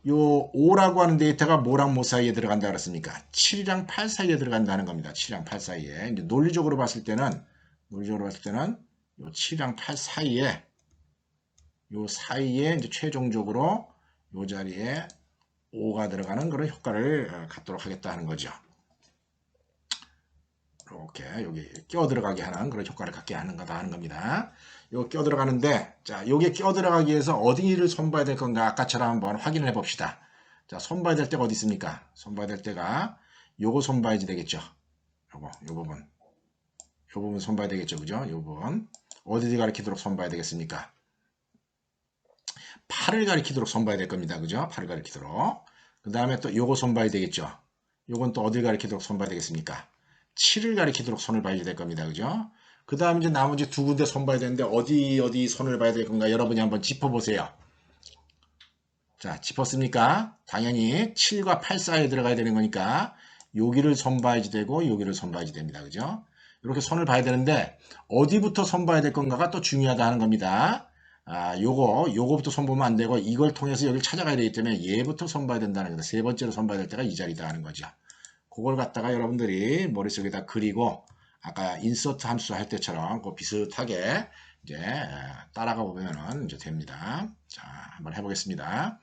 요 5라고 하는 데이터가 뭐랑 뭐 사이에 들어간다 그랬습니까? 7이랑 8 사이에 들어간다는 겁니다. 7이랑 8 사이에. 이제 논리적으로 봤을 때는 요 7이랑 8 사이에 이제 최종적으로 요 자리에 5가 들어가는 그런 효과를 갖도록 하겠다 하는 거죠. 이렇게 여기 끼어 들어가게 하는 그런 효과를 갖게 하는 거다 하는 겁니다. 요 끼어 들어가는데 자, 요게 끼어 들어가기 위해서 어디를 손봐야 될 건가 아까처럼 한번 확인을 해 봅시다. 자, 손봐야 될 때가 어디 있습니까? 손봐야 될 때가 요거 손봐야지 되겠죠. 요 부분 손봐야 되겠죠. 그죠? 요 부분 어디 가리키도록 손봐야 되겠습니까? 8을 가리키도록 손봐야 될 겁니다. 그죠? 8을 가리키도록. 그 다음에 또 요거 손봐야 되겠죠. 요건 또 어딜 가리키도록 손봐야 되겠습니까? 7을 가리키도록 손을 봐야 될 겁니다. 그죠? 그 다음 이제 나머지 두 군데 손 봐야 되는데 어디 손을 봐야 될 건가 여러분이 한번 짚어보세요. 자, 짚었습니까? 당연히 7과 8 사이에 들어가야 되는 거니까 여기를 손 봐야지 되고 여기를 손 봐야지 됩니다. 그죠? 이렇게 손을 봐야 되는데 어디부터 손 봐야 될 건가가 또 중요하다 하는 겁니다. 요거부터 손 보면 안 되고 이걸 통해서 여기를 찾아가야 되기 때문에 얘부터 손 봐야 된다는 겁니다. 세 번째로 손 봐야 될 때가 이 자리다 하는 거죠. 그걸 갖다가 여러분들이 머릿속에다 그리고 아까 인서트 함수 할 때처럼 그 비슷하게 이제 따라가 보면은 이제 됩니다. 자, 한번 해보겠습니다.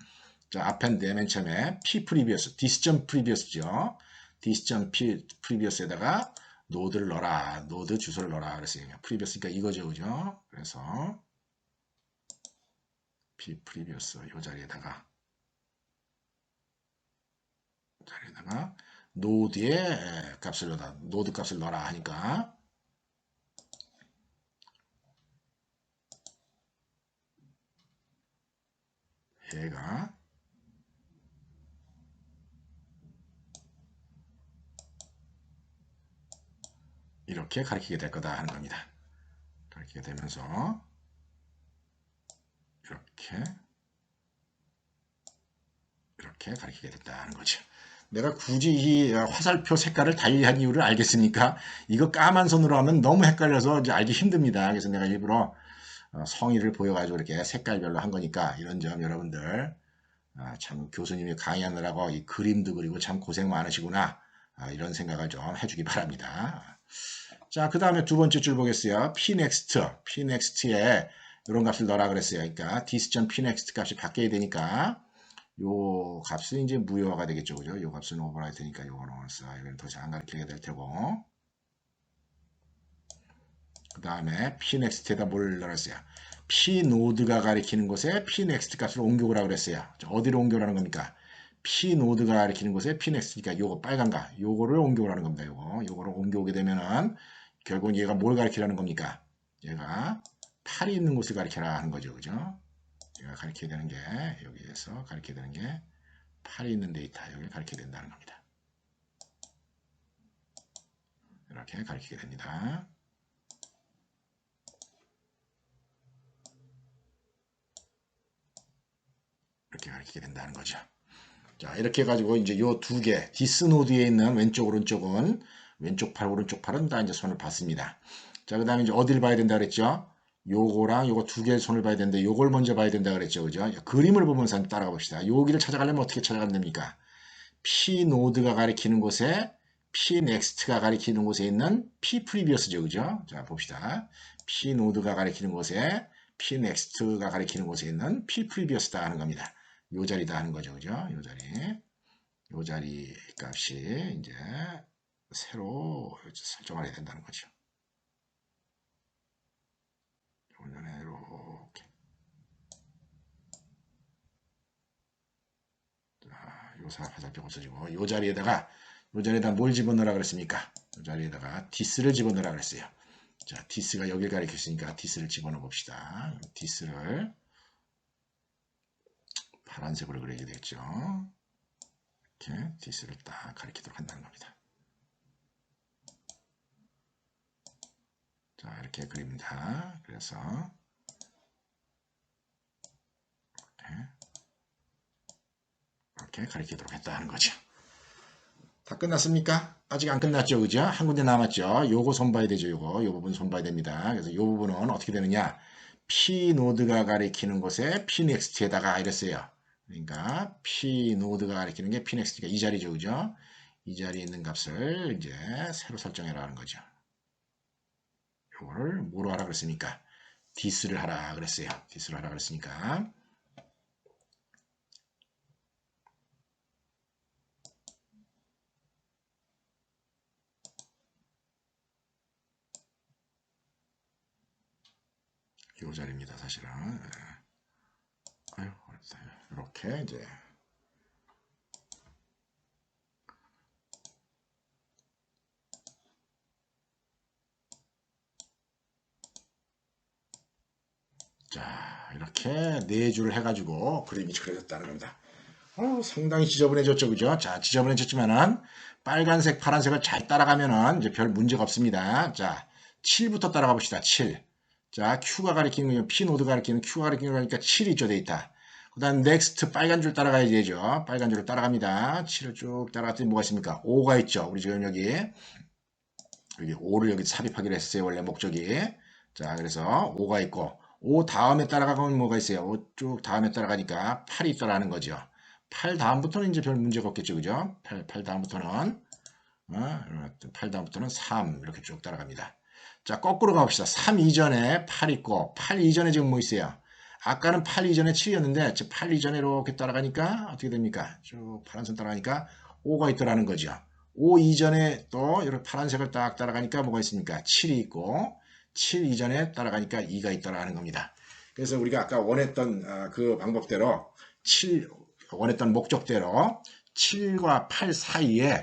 자, append 맨 처음에 p previous, this previous죠. this previous에다가 노드를 넣어라, 노드 주소를 넣어라 그랬어요. previous니까 이거죠, 그죠? 그래서 p previous 이 자리에다가 노드에 값을 넣어라, 노드 값을 넣어라 하니까 얘가 이렇게 가리키게 될 거다 하는 겁니다. 가리키게 되면서 이렇게 가리키게 됐다는 거죠. 내가 굳이 이 화살표 색깔을 달리한 이유를 알겠습니까? 이거 까만 손으로 하면 너무 헷갈려서 이제 알기 힘듭니다. 그래서 내가 일부러 성의를 보여가지고 이렇게 색깔별로 한 거니까 이런 점 여러분들 참 교수님이 강의하느라고 이 그림도 그리고 참 고생 많으시구나 이런 생각을 좀 해주기 바랍니다. 자, 그 다음에 두 번째 줄 보겠어요. pnext에 이런 값을 넣으라 그랬어요. 그러니까 this.pnext 값이 바뀌어야 되니까 요 값은 이제 무효화가 되겠죠. 그죠? 요 값은 오버라이트 되니까 요거는 이건 더 이상 안 가르치게 될 테고. 그 다음에 pnext에다 뭘 넣었어요? p노드가 가리키는 곳에 pnext 값을 옮겨오라 그랬어요. 어디로 옮겨오라는 겁니까? p노드가 가리키는 곳에 pnext니까 요거 빨간 거 요거를 옮겨오라는 겁니다. 요거를 옮겨오게 되면은 결국 얘가 뭘 가리키라는 겁니까? 얘가 8이 있는 곳을 가리켜라 하는 거죠. 그죠? 얘가 가리켜야 되는 게 여기에서 가리켜야 되는 게 8이 있는 데이터 여기를 가리켜야 된다는 겁니다. 이렇게 가리키게 됩니다. 이렇게 가리키게 된다는 거죠. 자, 이렇게 해가지고 이제 요 두 개, 디스 노드에 있는 왼쪽, 오른쪽은 왼쪽 팔, 오른쪽 팔은 다 이제 손을 봤습니다. 자, 그 다음에 이제 어딜 봐야 된다 그랬죠? 요거랑 요거 두 개의 손을 봐야 되는데 요걸 먼저 봐야 된다 그랬죠. 그죠? 그림을 보면서 한번 따라가 봅시다. 여기를 찾아가려면 어떻게 찾아가면 됩니까? P 노드가 가리키는 곳에 P 넥스트가 가리키는 곳에 있는 P 프리비어스죠. 그죠? 자, 봅시다. P 노드가 가리키는 곳에 P 넥스트가 가리키는 곳에 있는 P 프리비어스다 하는 겁니다. 요 자리다 하는 거죠. 그죠? 요 자리 값이 이제 새로 설정을 해야 된다는 거죠. 이렇게. 자, 요 화살표 없어지고 요 자리에다가 뭘 집어넣으라 그랬습니까? 요 자리에다가 디스를 집어넣으라 그랬어요. 자, 디스가 여길 가리켰으니까 디스를 집어넣어 봅시다. 디스를 파란색으로 그려야 되겠죠. 이렇게 디스를 딱 가리키도록 한다는 겁니다. 자, 이렇게 그립니다. 그래서 이렇게 가리키도록 했다는 거죠. 다 끝났습니까? 아직 안 끝났죠, 그죠? 한 군데 남았죠. 요거 손봐야 되죠, 요 부분 손봐야 됩니다. 그래서 요 부분은 어떻게 되느냐? P 노드가 가리키는 곳에 P 넥스트에다가 이랬어요. 그러니까 P 노드가 가리키는 게 P 넥스트가 이 자리죠, 그죠? 이 자리에 있는 값을 이제 새로 설정해라 하는 거죠. 요거를 뭐로 하라 그랬습니까? 디스를 하라 그랬어요. 디스를 하라 그랬으니까. 요 자리입니다, 사실은. 아유, 이렇게 이제 자, 이렇게 네 줄을 해가지고 그림이 그려졌다는 겁니다. 상당히 지저분해졌죠, 그죠? 자, 지저분해졌지만은 빨간색, 파란색을 잘 따라가면은 이제 별 문제가 없습니다. 자, 7부터 따라가 봅시다. 7. 자, Q가 가리키는 거, P 노드가 가리키는 Q가 가리키는 거니까 7이 있죠, 데이터. 그 다음 next 빨간 줄 따라가야 되죠. 빨간 줄을 따라갑니다. 7을 쭉 따라갔더니 뭐가 있습니까? 5가 있죠. 우리 지금 여기 5를 여기 삽입하기로 했어요. 원래 목적이. 자, 그래서 5가 있고 5 다음에 따라가면 뭐가 있어요? 5 쭉 다음에 따라가니까 8이 있더라는 거죠. 8 다음부터는 이제 별 문제가 없겠죠. 그죠? 8 다음부터는 8 다음부터는 3 이렇게 쭉 따라갑니다. 자, 거꾸로 가봅시다. 3 이전에 8 있고 8 이전에 지금 뭐 있어요? 아까는 8 이전에 7이었는데 8 이전에 이렇게 따라가니까 어떻게 됩니까? 쭉 파란선 따라가니까 5가 있더라는 거죠. 5 이전에 또 이렇게 파란색을 딱 따라가니까 뭐가 있습니까? 7이 있고 7 이전에 따라가니까 2가 있더라는 겁니다. 그래서 우리가 아까 원했던 그 방법대로 원했던 목적대로 7과 8 사이에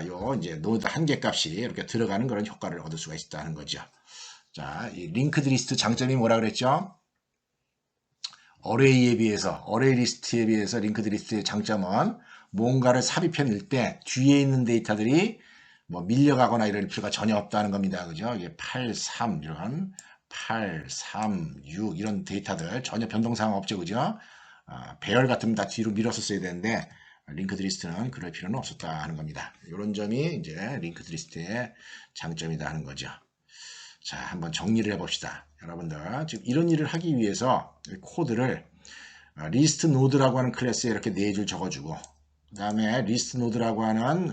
요 이제 노드 한 개 값이 이렇게 들어가는 그런 효과를 얻을 수가 있다는 거죠. 자, 이 링크드 리스트 장점이 뭐라 그랬죠? 어레이 리스트에 비해서 링크드 리스트의 장점은 뭔가를 삽입해 넣을 때 뒤에 있는 데이터들이 뭐 밀려가거나 이럴 필요가 전혀 없다는 겁니다. 그죠? 이게 83 이런 836 이런 데이터들 전혀 변동사항 없죠. 그죠? 배열 같으면 다 뒤로 밀어서 써야 되는데 링크드 리스트는 그럴 필요는 없었다 하는 겁니다. 이런 점이 이제 링크드 리스트의 장점이다 하는 거죠. 자, 한번 정리를 해봅시다. 여러분들 지금 이런 일을 하기 위해서 코드를 리스트 노드라고 하는 클래스에 이렇게 4줄 적어주고 그 다음에 리스트 노드라고 하는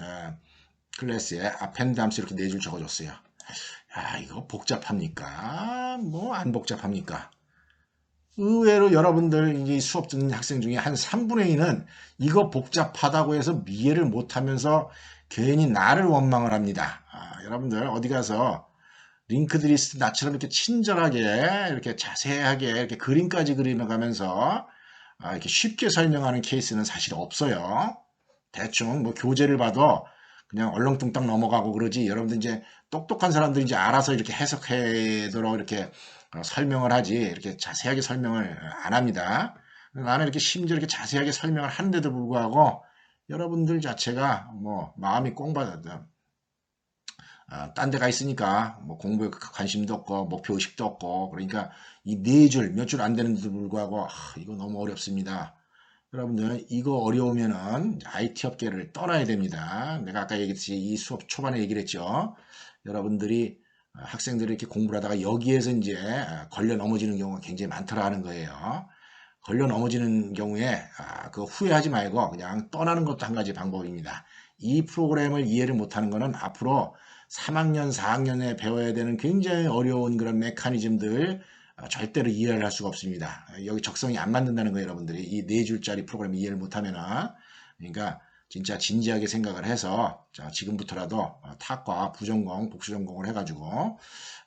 클래스에 append 함수 이렇게 4줄 적어줬어요. 야, 이거 복잡합니까? 뭐 안 복잡합니까? 의외로 여러분들 이 수업 듣는 학생 중에 한 3분의 2는 이거 복잡하다고 해서 이해를 못하면서 괜히 나를 원망을 합니다. 여러분들 어디 가서 링크드 리스트 나처럼 이렇게 친절하게 이렇게 자세하게 이렇게 그림까지 그려가면서 이렇게 쉽게 설명하는 케이스는 사실 없어요. 대충 뭐 교재를 봐도 그냥 얼렁뚱땅 넘어가고 그러지. 여러분들 이제 똑똑한 사람들이 이제 알아서 이렇게 해석하도록 이렇게 설명을 하지. 이렇게 자세하게 설명을 안 합니다. 나는 이렇게 심지어 이렇게 자세하게 설명을 하는데도 불구하고 여러분들 자체가 뭐 마음이 꽁받아도 딴 데 가 있으니까 뭐 공부에 관심도 없고 목표 의식도 없고 그러니까 이 4줄 몇 줄 안 되는데도 불구하고 이거 너무 어렵습니다. 여러분들 이거 어려우면은 IT 업계를 떠나야 됩니다. 내가 아까 얘기했듯이 이 수업 초반에 얘기를 했죠. 여러분들이 학생들이 이렇게 공부를 하다가 여기에서 이제 걸려 넘어지는 경우가 굉장히 많더라는 거예요. 걸려 넘어지는 경우에 그 후회하지 말고 그냥 떠나는 것도 한 가지 방법입니다. 이 프로그램을 이해를 못하는 것은 앞으로 3학년, 4학년에 배워야 되는 굉장히 어려운 그런 메커니즘들 절대로 이해를 할 수가 없습니다. 여기 적성이 안 맞는다는 거예요, 여러분들이. 이 4줄짜리 프로그램 이해를 못하면은. 그러니까 진짜 진지하게 생각을 해서 자, 지금부터라도 탁과 부전공, 복수전공을 해가지고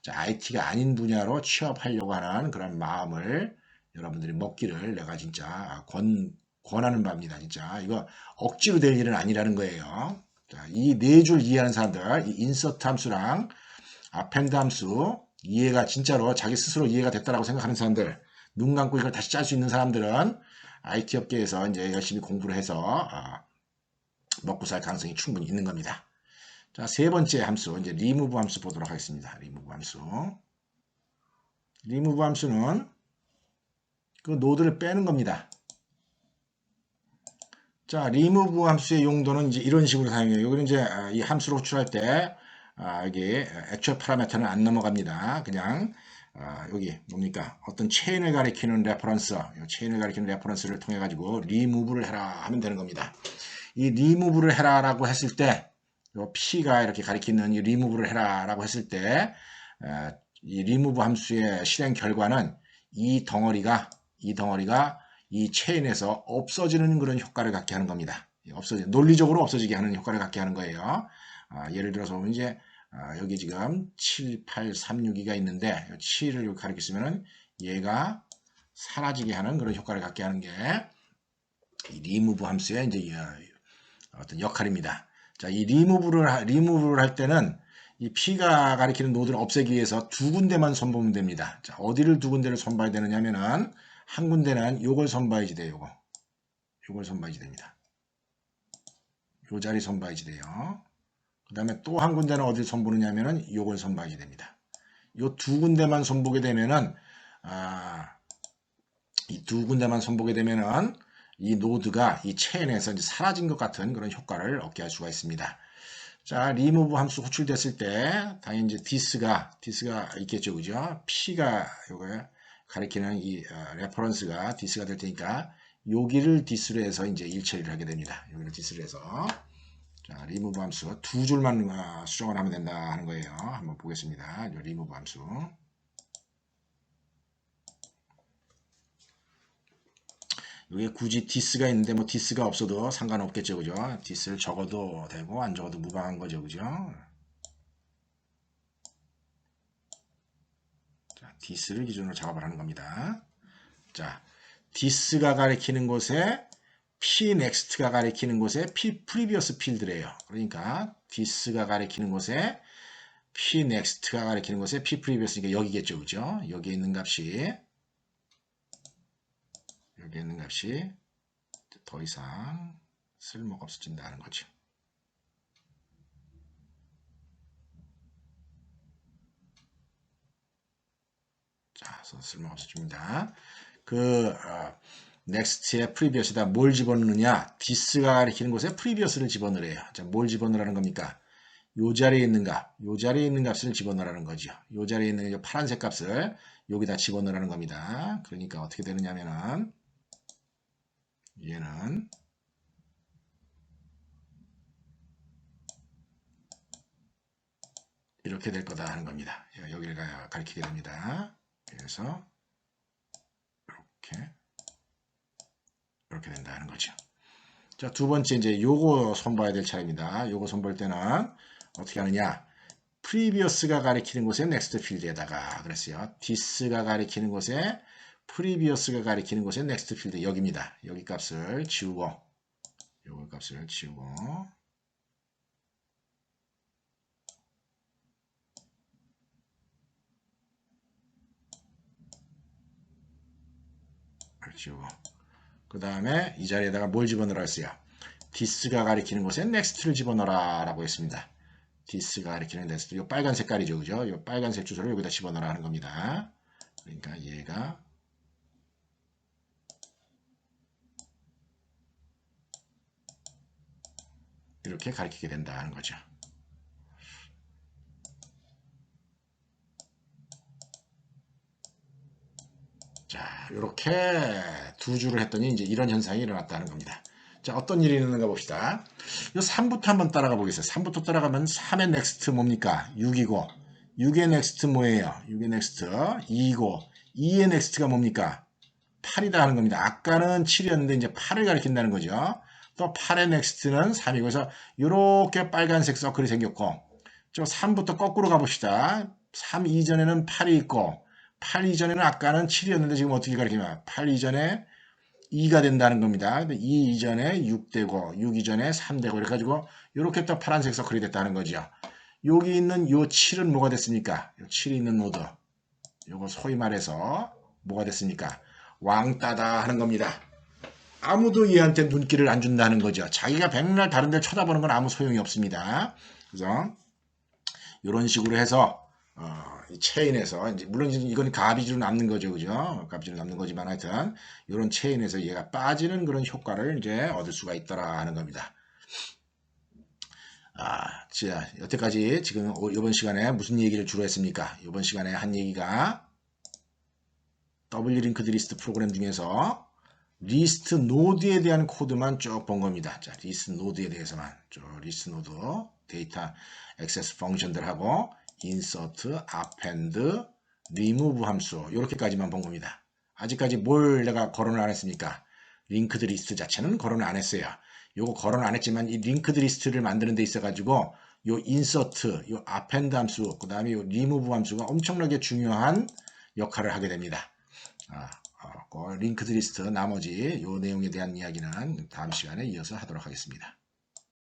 IT가 아닌 분야로 취업하려고 하는 그런 마음을 여러분들이 먹기를 내가 진짜 권하는 바입니다. 진짜 이거 억지로 될 일은 아니라는 거예요. 자, 이 4줄 이해하는 사람들, 이 인서트 함수랑 append 함수 이해가 진짜로 자기 스스로 이해가 됐다라고 생각하는 사람들, 눈 감고 이걸 다시 짤 수 있는 사람들은 IT 업계에서 이제 열심히 공부를 해서 먹고 살 가능성이 충분히 있는 겁니다. 자, 세 번째 함수, 이제 remove 함수 보도록 하겠습니다. remove 함수. remove 함수는 그 노드를 빼는 겁니다. 자, remove 함수의 용도는 이제 이런 식으로 사용해요. 여기는 이제 이 함수를 호출할 때 여기 액츄얼 파라미터는 안 넘어갑니다. 그냥 여기 뭡니까? 어떤 체인을 가리키는 레퍼런스, 체인을 가리키는 레퍼런스를 통해 가지고 remove를 해라 하면 되는 겁니다. 이 remove를 해라라고 했을 때, 요 P가 이렇게 가리키는 이 remove를 해라라고 했을 때, 이 remove 함수의 실행 결과는 이 덩어리가 이 체인에서 없어지는 그런 효과를 갖게 하는 겁니다. 논리적으로 없어지게 하는 효과를 갖게 하는 거예요. 예를 들어서 보면 이제 여기 지금 7, 8, 3, 6이가 있는데 7을 가리켰으면은 얘가 사라지게 하는 그런 효과를 갖게 하는 게 이 remove 함수의 이제 어떤 역할입니다. 자, 이 리무브를 할 때는 이 P가 가리키는 노드를 없애기 위해서 두 군데만 선보면 됩니다. 자, 어디를 두 군데를 선봐야 되느냐면은 한 군데는 요걸 선봐야지 돼요. 요걸 선봐야지 됩니다. 요 자리 선봐야지 돼요. 그 다음에 또 한 군데는 어디를 선보느냐면은 요걸 선봐야지 됩니다. 요 두 군데만 선보게 되면은 이 두 군데만 선보게 되면은 이 노드가 이 체인에서 이제 사라진 것 같은 그런 효과를 얻게 할 수가 있습니다. 자, remove 함수 호출됐을 때 당연히 이제 this가 있겠죠, 그죠? P가 요거 가리키는 이 레퍼런스가 this가 될 테니까 여기를 this로 해서 이제 일처리를 하게 됩니다. 여기를 this로 해서 자, remove 함수 두 줄만 수정을 하면 된다 하는 거예요. 한번 보겠습니다. remove 함수. 여기 굳이 this가 있는데 뭐 this가 없어도 상관없겠죠, 그죠? this를 적어도 되고 안 적어도 무방한 거죠, 그죠? 자, this를 기준으로 작업을 하는 겁니다. 자, this가 가리키는 곳에 p next가 가리키는 곳에 p previous 필드래요. 그러니까 this가 가리키는 곳에 p next가 가리키는 곳에 p previous니까 여기겠죠, 그죠? 여기에 있는 값이 더 이상 쓸모가 없어진다는 거죠. 쓸모없어집니다. next에 previous에다 뭘 집어넣느냐? this가 가리키는 곳에 previous를 집어넣으래요. 자, 뭘 집어넣으라는 겁니까? 요 자리에 있는 값, 요 자리에 있는 값을 집어넣으라는 거죠. 요 자리에 있는 파란색 값을 여기다 집어넣으라는 겁니다. 그러니까 어떻게 되느냐면은 얘는 이렇게 될 거다 하는 겁니다. 여기를 가리키게 됩니다. 그래서 이렇게 된다 하는 거죠. 자, 두 번째 이제 요거 손봐야 될 차례입니다. 요거 손볼 때는 어떻게 하느냐? previous가 가리키는 곳에 next 필드에다가 그랬어요. this가 가리키는 곳에 previous가 가리키는 곳에 next 필드 여기입니다. 여기 값을 지우고 요거 값을 지우고 지우고 그 다음에 이 자리에다가 뭘 집어넣으라 했어요? this가 가리키는 곳에 next를 집어넣어라 라고 했습니다. this가 가리키는 next 이 빨간 색깔이죠, 그죠? 이 빨간색 주소를 여기다 집어넣으라 하는 겁니다. 그러니까 얘가 이렇게 가리키게 된다는 거죠. 자, 이렇게 두 줄을 했더니 이제 이런 현상이 일어났다는 겁니다. 자, 어떤 일이 있는가 봅시다. 이 3부터 한번 따라가 보겠습니다. 3부터 따라가면 3의 넥스트 뭡니까? 6이고 6의 넥스트 뭐예요? 6의 넥스트 2이고 2의 넥스트가 뭡니까? 8이다 하는 겁니다. 아까는 7이었는데 이제 8을 가리킨다는 거죠. 또 8의 넥스트는 3이고 그래서 이렇게 빨간색 서클이 생겼고 저 3부터 거꾸로 가봅시다. 3 이전에는 8이 있고 8 이전에는 아까는 7이었는데 지금 어떻게 가리키냐? 8 이전에 2가 된다는 겁니다. 2 이전에 6 되고 6 이전에 3 되고 이렇게 가지고 이렇게 또 파란색 서클이 됐다는 거죠. 여기 있는 요 7은 뭐가 됐습니까? 요 7이 있는 노드. 요거 소위 말해서 뭐가 됐습니까? 왕따다 하는 겁니다. 아무도 얘한테 눈길을 안 준다는 거죠. 자기가 백날 다른 데를 쳐다보는 건 아무 소용이 없습니다. 그래서 이런 식으로 해서 이 체인에서 이제 물론 이건 가비지로 남는 거죠, 그죠? 가비지로 남는 거지만 하여튼 이런 체인에서 얘가 빠지는 그런 효과를 이제 얻을 수가 있더라 하는 겁니다. 자, 여태까지 지금 이번 시간에 무슨 얘기를 주로 했습니까? 이번 시간에 한 얘기가 W링크드 리스트 프로그램 중에서 리스트 노드에 대한 코드만 쭉 본 겁니다. 자, 리스트 노드에 대해서만 리스트 노드 데이터 액세스 펑션들하고 insert, append, remove 함수 이렇게까지만 본 겁니다. 아직까지 뭘 내가 거론을 안 했습니까? 링크드 리스트 자체는 거론을 안 했어요. 요거 거론 안 했지만 이 링크드 리스트를 만드는 데 있어 가지고 요 insert, 요 append 함수, 그 다음에 요 remove 함수가 엄청나게 중요한 역할을 하게 됩니다. 링크드 리스트 나머지 요 내용에 대한 이야기는 다음 시간에 이어서 하도록 하겠습니다.